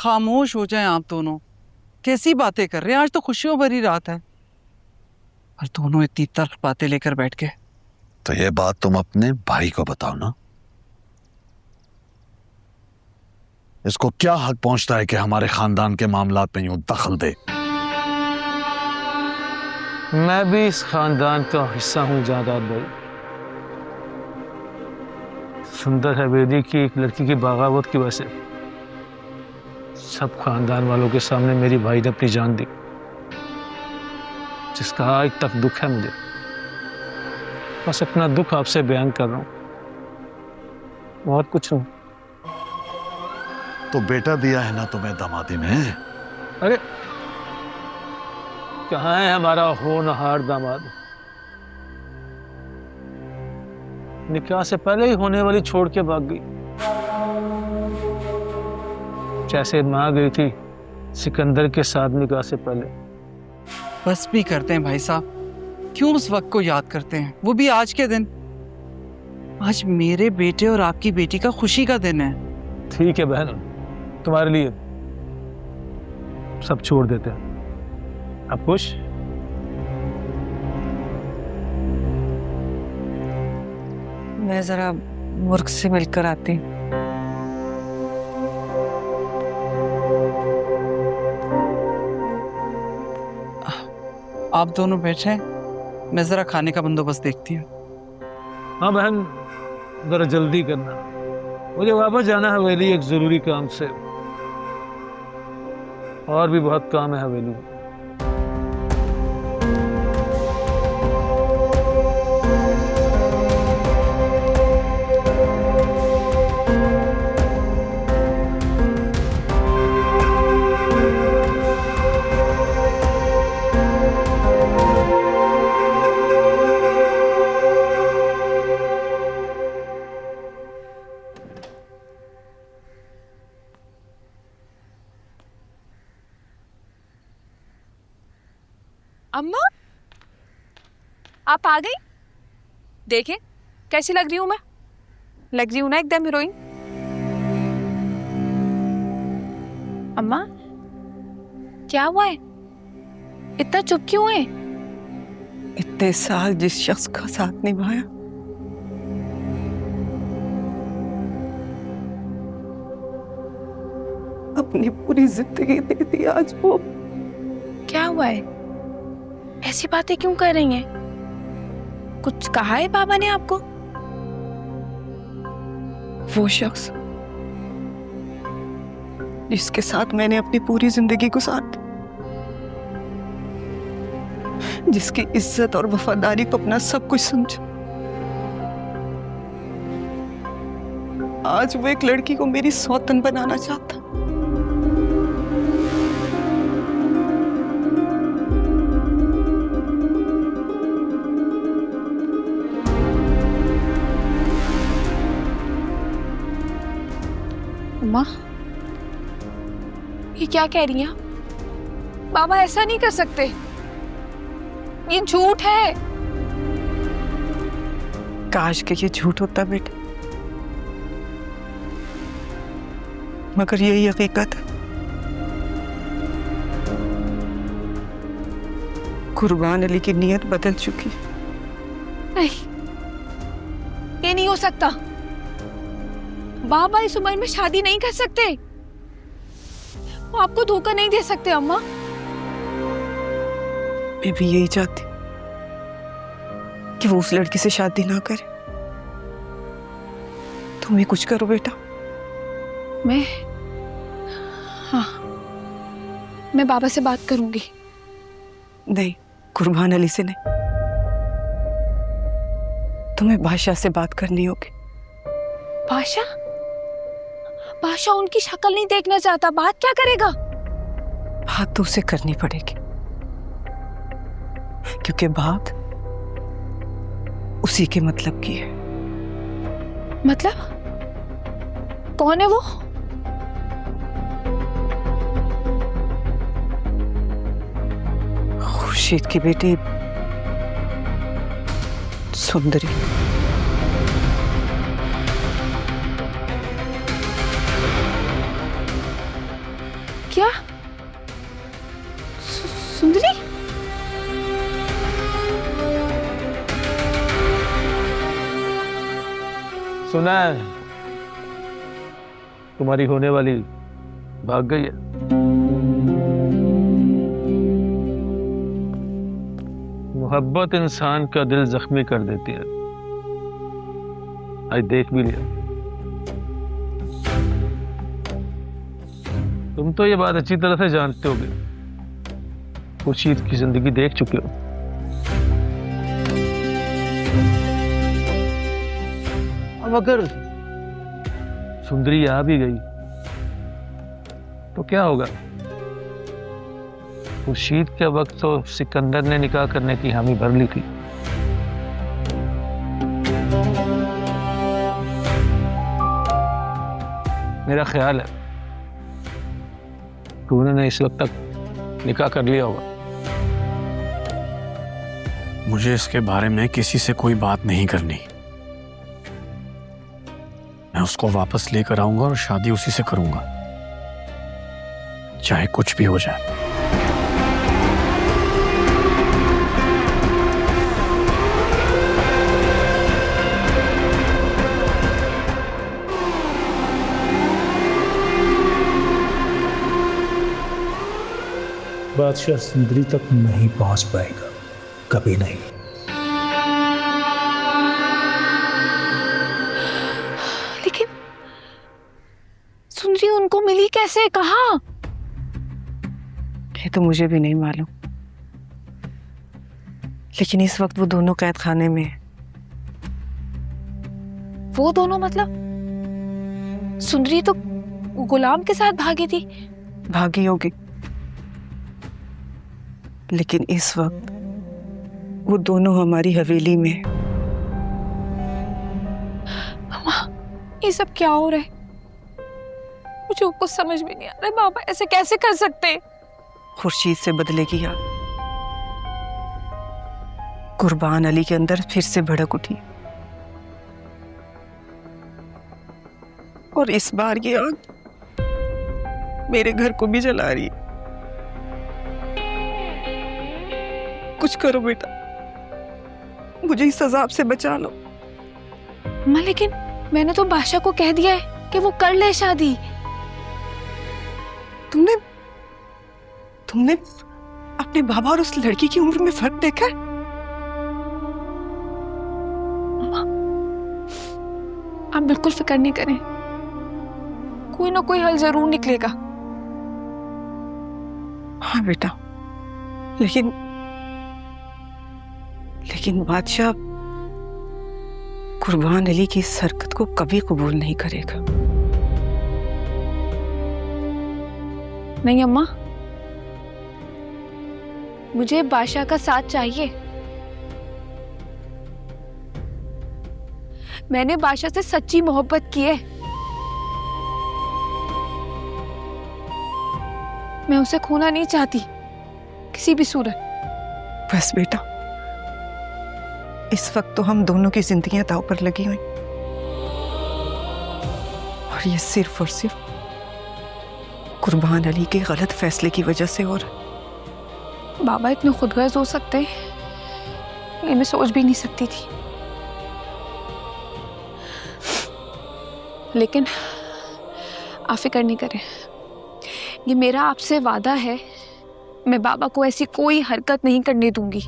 खामोश हो जाएं आप दोनों। कैसी बातें कर रहे हैं? आज तो खुशियों भरी रात है और दोनों इतनी तल्ख बातें लेकर बैठ गए। तो ये बात तुम अपने भाई को बताओ ना। इसको क्या हक पहुंचता है कि हमारे खानदान के मामलात में यूं दखल दे? मैं भी इस खानदान का हिस्सा हूं जादाद भाई। सुंदर हवेली की एक लड़की की बगावत की वजह से सब खानदान वालों के सामने मेरी भाई ने अपनी जान दी, जिसका आज तक दुख है मुझे। बस अपना दुख आपसे बयान कर रहा हूं, और कुछ नहीं। तो बेटा दिया है ना तुम्हें दामादी में? अरे कहाँ है हमारा होनहार दामाद? निकाह से पहले ही होने वाली छोड़ के भाग गई, जैसे मां गई थी सिकंदर के साथ निकाह से पहले। बस भी करते हैं भाई साहब, क्यों उस वक्त को याद करते हैं, वो भी आज के दिन। आज मेरे बेटे और आपकी बेटी का खुशी का दिन है। ठीक है बहन, तुम्हारे लिए सब छोड़ देते हैं। अब खुश? मैं जरा मुर्ख से मिलकर आती हूँ। आप दोनों बैठे, मैं जरा खाने का बंदोबस्त देखती हूँ। हाँ बहन, जरा जल्दी करना, मुझे वापस जाना है हवेली एक जरूरी काम से, और भी बहुत काम है हवेली में। अम्मा, आप आ गई? देखे कैसी लग रही हूं मैं? लग रही हूं ना एकदम हीरोइन। अम्मा क्या हुआ है? इतना चुप क्यों है? इतने साल जिस शख्स का साथ निभाया, अपनी पूरी जिंदगी दे दी, आज वो। क्या हुआ है? ऐसी बातें क्यों कर रही हैं? कुछ कहा है बाबा ने आपको? वो शख्स जिसके साथ मैंने अपनी पूरी जिंदगी गुजार दी, जिसकी इज्जत और वफादारी को अपना सब कुछ समझा, आज वो एक लड़की को मेरी सौतन बनाना चाहता। अम्मा ये क्या कह रही हैं? बाबा ऐसा नहीं कर सकते, ये झूठ है। काश के ये झूठ होता बेटा, मगर यही हकीकत है। कुर्बान अली की नीयत बदल चुकी। नहीं, ये नहीं हो सकता। बाबा इस उम्र में शादी नहीं कर सकते, वो आपको धोखा नहीं दे सकते अम्मा। मैं भी यही चाहती कि वो उस लड़की से शादी ना करे। तुम ही कुछ करो बेटा। मैं हाँ, मैं बाबा से बात करूंगी। नहीं, कुर्बान अली से नहीं, तुम्हें बादशाह से बात करनी होगी। बादशाह? बादशाह उनकी शक्ल नहीं देखना चाहता, बात क्या करेगा? बात तो उसे करनी पड़ेगी, क्योंकि बात उसी के मतलब की है। मतलब? कौन है वो? खुर्शीद की बेटी सुंदरी। क्या? सुंदरी? सुना है तुम्हारी होने वाली भाग गई है। मोहब्बत इंसान का दिल जख्मी कर देती है। आज देख भी लिया। तुम तो ये बात अच्छी तरह से जानते होगे। खुर्शीद की जिंदगी देख चुके हो। अब अगर सुंदरी आ भी गई तो क्या होगा? खुर्शीद के वक्त तो सिकंदर ने निकाह करने की हामी भर ली थी। मेरा ख्याल है कि उन्होंने इस वक्त तक निकाह कर लिया होगा। मुझे इसके बारे में किसी से कोई बात नहीं करनी। मैं उसको वापस लेकर आऊंगा और शादी उसी से करूंगा, चाहे कुछ भी हो जाए। बादशाह सुंदरी तक नहीं पहुंच पाएगा, कभी नहीं। लेकिन सुंदरी उनको मिली कैसे, कहाँ? ये तो मुझे भी नहीं मालूम, लेकिन इस वक्त वो दोनों कैद खाने में हैं। वो दोनों मतलब? सुंदरी तो गुलाम के साथ भागी थी। भागी होगी, लेकिन इस वक्त वो दोनों हमारी हवेली में हैं। मामा, ये सब क्या हो रहा है? मुझे कुछ समझ में नहीं आ रहा है। बाबा ऐसे कैसे कर सकते? खुर्शीद से बदले की याद कुर्बान अली के अंदर फिर से भड़क उठी, और इस बार ये आग मेरे घर को भी जला रही है। कुछ करो बेटा, मुझे इस अजाब से बचा लो। माँ, लेकिन मैंने तो बादशाह को कह दिया है कि वो कर ले शादी। तुमने तुमने अपने बाबा और उस लड़की की उम्र में फर्क देखा है? आप बिल्कुल फिक्र नहीं करें, कोई ना कोई हल जरूर निकलेगा। हाँ बेटा, लेकिन बादशाह कुर्बान अली की इस हरकत को कभी कबूल नहीं करेगा। नहीं अम्मा, मुझे बादशाह का साथ चाहिए। मैंने बादशाह से सच्ची मोहब्बत की है। मैं उसे खोना नहीं चाहती किसी भी सूरत। बस बेटा, इस वक्त तो हम दोनों की जिंदगियां दांव पर लगी हुई, और ये सिर्फ और सिर्फ कुर्बान अली के गलत फैसले की वजह से। और बाबा इतने खुदगर्ज हो सकते हैं, ये मैं सोच भी नहीं सकती थी। लेकिन आप फिक्र नहीं करें, ये मेरा आपसे वादा है, मैं बाबा को ऐसी कोई हरकत नहीं करने दूंगी।